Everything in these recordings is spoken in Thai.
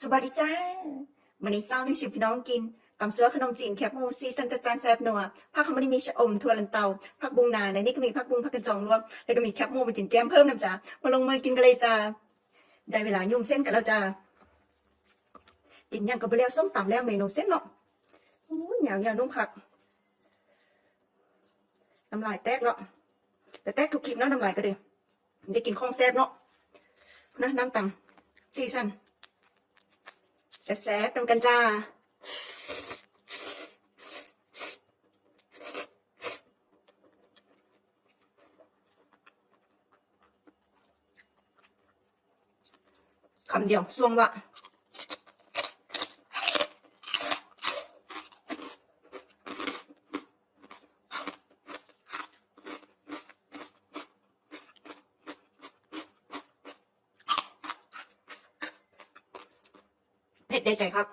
สวัสดีจ้ามื้อนี้เช้านี้สิพี่น้องกินตำซั่วขนมจีนแคบหมูซีซั่นจัดจ้านแซ่บนัวผักเขาบ่ได้มีชะอมถั่วลันเตาผักบุ้งนาในนี้ก็มีผักบุ้งผักกระจองรวมแล้วก็มีแคบหมูไปกินแก้มเพิ่มนํจ้ามาลงมือกินกันเลยจ้าได้เวลายุ่งเส้นกันแล้วจ้ากินหยังก็บ่แล้วส้มตำแล้วเมนูเส้นเนาะยาวๆนุ่มคักน้ำลายแตกแล้วแต่แตกทุกคลิปเนาะน้ำลายก็เด้ได้กินของแซ่บเนาะนะน้ำตำซีซั่นแซ่บๆนำกันจ้าคำเดียวสวงวะเผ็ดได้ใจครับ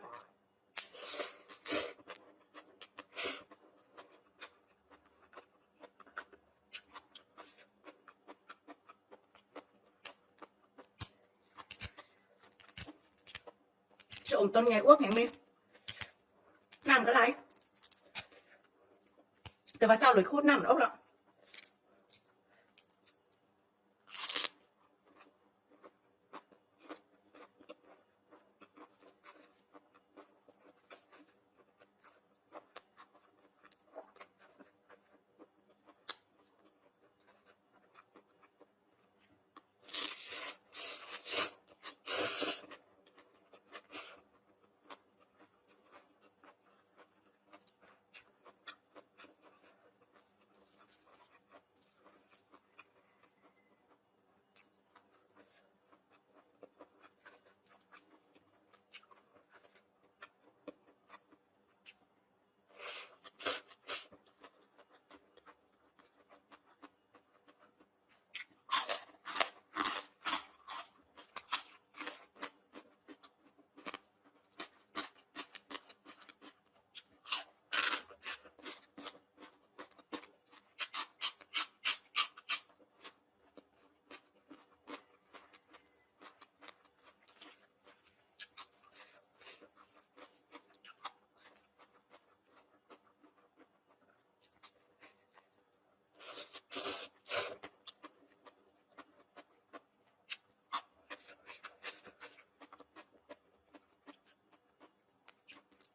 ชะอมต้นไงอ้วกแข็งไหมน้ำก็ไหลแต่ว่าเศร้าเลยโคตรน้ำมันออกแล้ว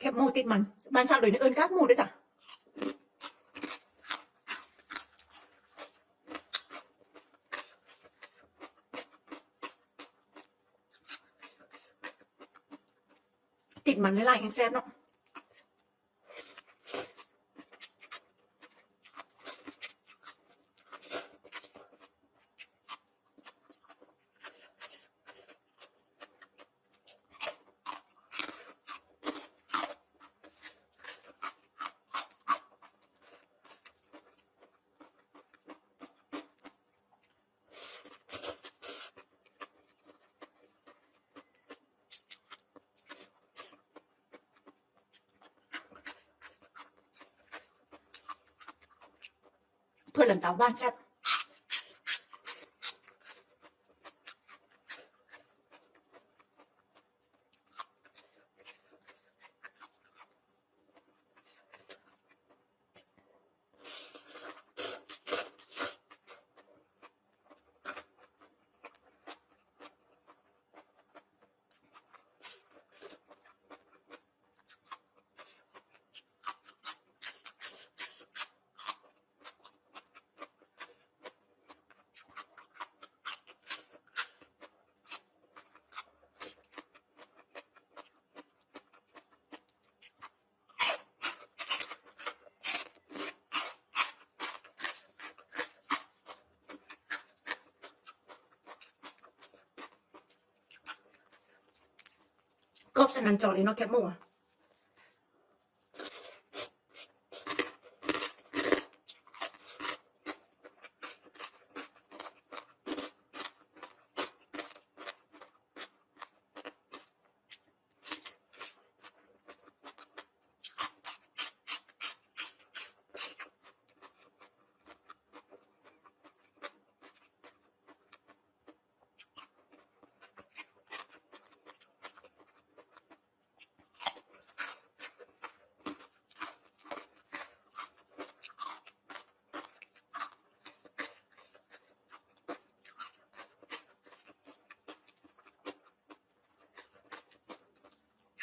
แคบหมูติดมันบ้านชาวเลยเอิ้นกากหมูด้วยจ้ะติดมันหลายๆแห่งแซ่บเนาะเพื่อนหลังเตาบ้านแซ่บกรอบสนั่นจอเลยเนาะแคบหมู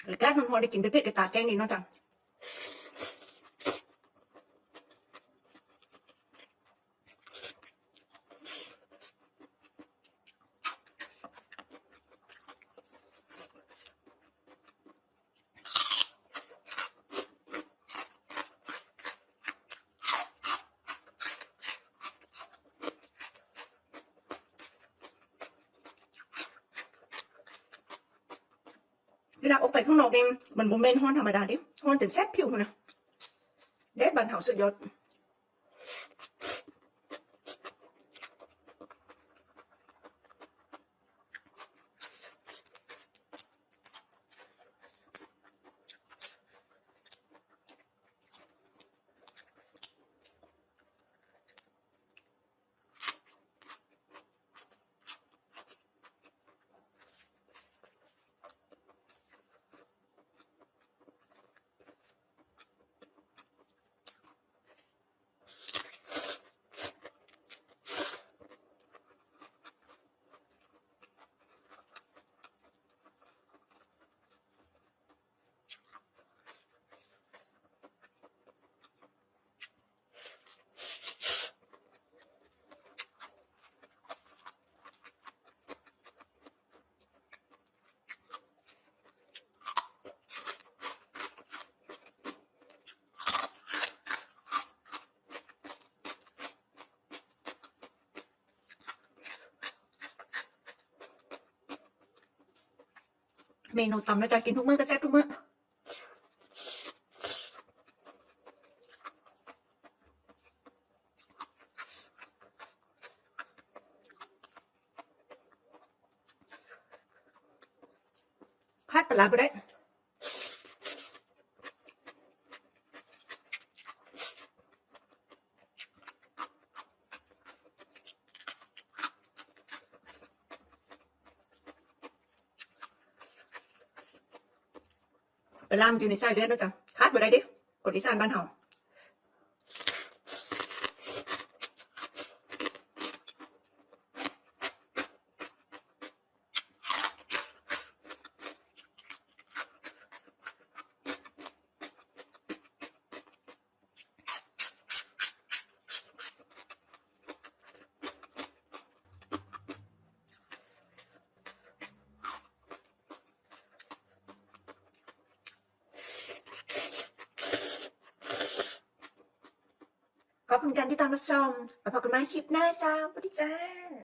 อากาศร้อนๆได้กินเผ็ดๆก็ตาแจ้งดีเนาะจ้ะเวลาออกไปข้างนอกนี่มันบ่แม่นร้อนธรรมดาเด้ร้อนจนแสบผิวพุ่นน่ะแดดบ้านเฮาสุดยอดเมนูตำแล้วจ้ะกินทุกมื้อก็แซ่บทุกมื้อขาดปลาร้าบ่ได้ปลาร้ามันอยู่ในไส้เลือดเนาะจ้ะขาดบ่ได้เด้คนอีสานบ้านเฮาขอบคุณการติดตามรับชมแล้วพบกันใหม่คลิปหน้าจ้าสวัสดีจ้า